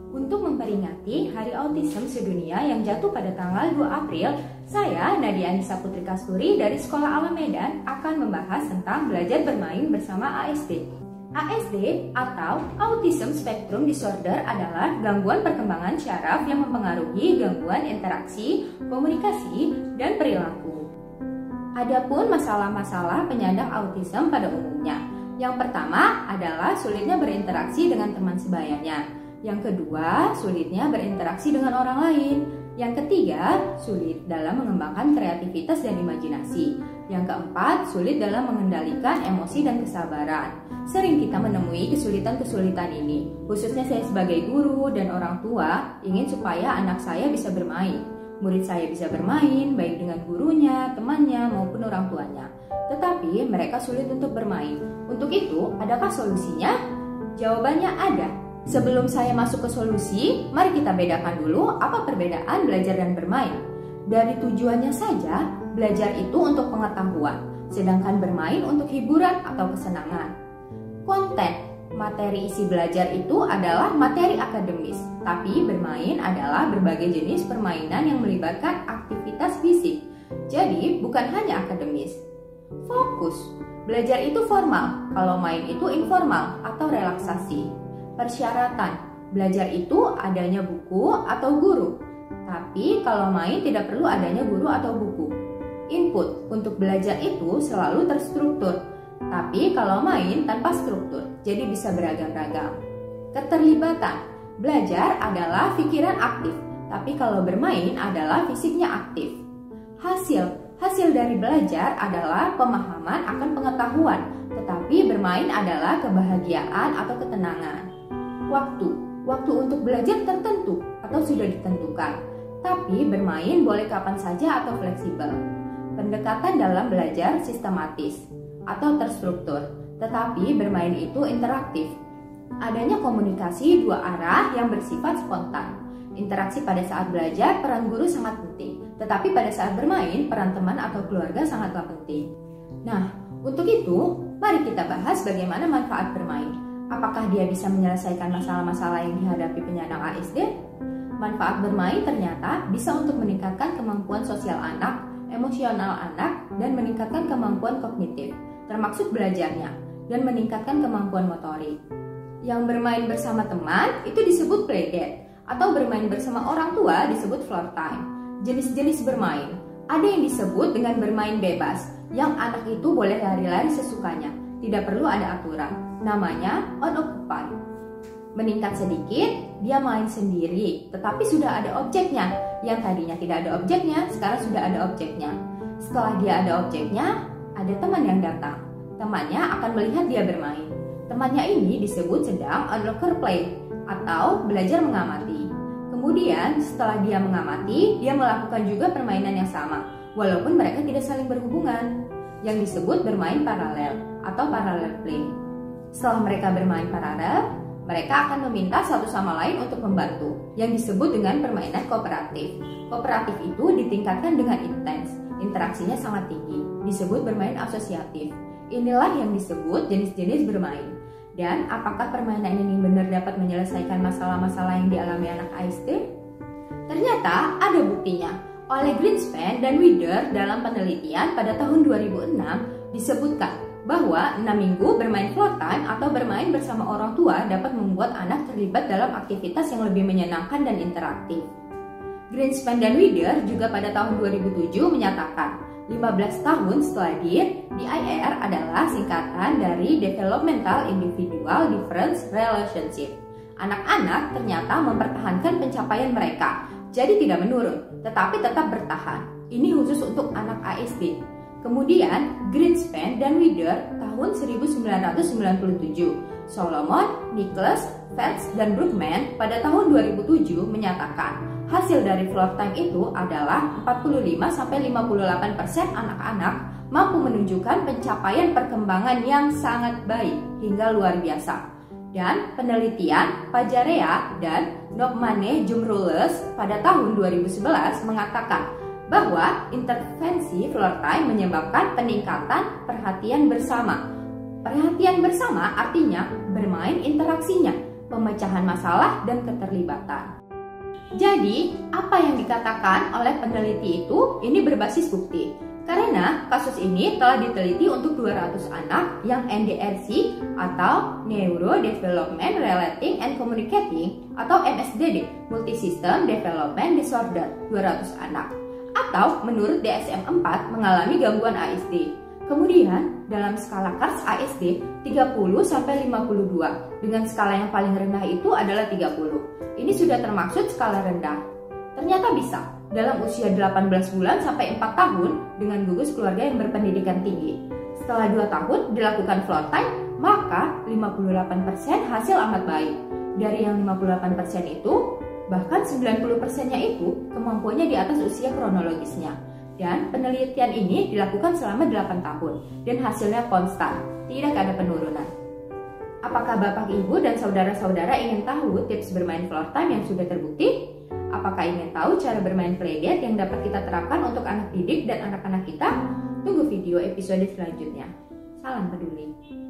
Untuk memperingati Hari Autism Sedunia yang jatuh pada tanggal 2 April, saya, Nadia Anissa Putri Kasturi dari Sekolah Alam Medan akan membahas tentang belajar bermain bersama ASD. ASD atau Autism Spectrum Disorder adalah gangguan perkembangan syaraf yang mempengaruhi gangguan interaksi, komunikasi, dan perilaku. Adapun masalah-masalah penyandang autism pada umumnya. Yang pertama adalah sulitnya berinteraksi dengan teman sebayanya. Yang kedua, sulitnya berinteraksi dengan orang lain. Yang ketiga, sulit dalam mengembangkan kreativitas dan imajinasi. Yang keempat, sulit dalam mengendalikan emosi dan kesabaran. Sering kita menemui kesulitan-kesulitan ini, khususnya saya sebagai guru dan orang tua ingin supaya anak saya bisa bermain. Murid saya bisa bermain, baik dengan gurunya, temannya, maupun orang tuanya. Tetapi mereka sulit untuk bermain. Untuk itu, adakah solusinya? Jawabannya ada. Sebelum saya masuk ke solusi, mari kita bedakan dulu apa perbedaan belajar dan bermain. Dari tujuannya saja, belajar itu untuk pengetahuan, sedangkan bermain untuk hiburan atau kesenangan. Konten materi isi belajar itu adalah materi akademis, tapi bermain adalah berbagai jenis permainan yang melibatkan aktivitas fisik. Jadi, bukan hanya akademis. Fokus. Belajar itu formal, kalau main itu informal atau relaksasi. Persyaratan. Belajar itu adanya buku atau guru. Tapi kalau main tidak perlu adanya guru atau buku. Input. Untuk belajar itu selalu terstruktur. Tapi kalau main tanpa struktur, jadi bisa beragam-ragam. Keterlibatan. Belajar adalah pikiran aktif, tapi kalau bermain adalah fisiknya aktif. Hasil dari belajar adalah pemahaman akan pengetahuan, tetapi bermain adalah kebahagiaan atau ketenangan. Waktu untuk belajar tertentu atau sudah ditentukan, tapi bermain boleh kapan saja atau fleksibel. Pendekatan dalam belajar sistematis atau terstruktur, tetapi bermain itu interaktif. Adanya komunikasi dua arah yang bersifat spontan. Interaksi pada saat belajar, peran guru sangat penting, tetapi pada saat bermain, peran teman atau keluarga sangatlah penting. Nah, untuk itu, mari kita bahas bagaimana manfaat bermain. Apakah dia bisa menyelesaikan masalah-masalah yang dihadapi penyandang ASD? Manfaat bermain ternyata bisa untuk meningkatkan kemampuan sosial anak, emosional anak, dan meningkatkan kemampuan kognitif, termaksud belajarnya, dan meningkatkan kemampuan motorik. Yang bermain bersama teman itu disebut playdate, atau bermain bersama orang tua disebut floor time. Jenis-jenis bermain, ada yang disebut dengan bermain bebas, yang anak itu boleh lari-lari sesukanya, tidak perlu ada aturan. Namanya unoccupied. Meningkat sedikit, dia main sendiri, tetapi sudah ada objeknya. Yang tadinya tidak ada objeknya, sekarang sudah ada objeknya. Setelah dia ada objeknya, ada teman yang datang. Temannya akan melihat dia bermain. Temannya ini disebut sedang onlooker play atau belajar mengamati. Kemudian setelah dia mengamati, dia melakukan juga permainan yang sama, walaupun mereka tidak saling berhubungan, yang disebut bermain paralel atau parallel play. Setelah mereka bermain paralel, mereka akan meminta satu sama lain untuk membantu, yang disebut dengan permainan kooperatif. Kooperatif itu ditingkatkan dengan intens, interaksinya sangat tinggi, disebut bermain asosiatif. Inilah yang disebut jenis-jenis bermain. Dan apakah permainan ini benar dapat menyelesaikan masalah-masalah yang dialami anak ASD? Ternyata ada buktinya. Oleh Greenspan dan Wieder dalam penelitian pada tahun 2006 disebutkan bahwa 6 minggu bermain floor time atau bermain bersama orang tua dapat membuat anak terlibat dalam aktivitas yang lebih menyenangkan dan interaktif. Greenspan dan Wieder juga pada tahun 2007 menyatakan 15 tahun setelah DIR adalah singkatan dari Developmental Individual Difference Relationship. Anak-anak ternyata mempertahankan pencapaian mereka, jadi tidak menurun, tetapi tetap bertahan. Ini khusus untuk anak ASD. Kemudian, Greenspan dan Wieder tahun 1997, Solomon, Nicholas, Fetz, dan Brookman pada tahun 2007 menyatakan hasil dari floor time itu adalah 45-58% anak-anak mampu menunjukkan pencapaian perkembangan yang sangat baik hingga luar biasa. Dan penelitian Pajarea dan Nopmane Jumrules pada tahun 2011 mengatakan bahwa intervensi floor time menyebabkan peningkatan perhatian bersama. Perhatian bersama artinya bermain interaksinya. pemecahan masalah, dan keterlibatan. Jadi, apa yang dikatakan oleh peneliti itu ini berbasis bukti. Karena kasus ini telah diteliti untuk 200 anak yang NDRC atau Neuro Development Relating and Communicating atau MSDD, Multisystem Development Disorder, 200 anak. Atau menurut DSM-4 mengalami gangguan ASD. Kemudian dalam skala KARS ASD 30-52 dengan skala yang paling rendah itu adalah 30. Ini sudah termaksud skala rendah. Ternyata bisa dalam usia 18 bulan sampai 4 tahun dengan gugus keluarga yang berpendidikan tinggi. Setelah 2 tahun dilakukan floor time, maka 58% hasil amat baik. Dari yang 58% itu, bahkan 90%-nya itu kemampuannya di atas usia kronologisnya. Dan penelitian ini dilakukan selama 8 tahun dan hasilnya konstan, tidak ada penurunan. Apakah Bapak, Ibu, dan saudara-saudara ingin tahu tips bermain floor time yang sudah terbukti? Apakah ingin tahu cara bermain playdate yang dapat kita terapkan untuk anak didik dan anak-anak kita? Tunggu video episode selanjutnya. Salam peduli.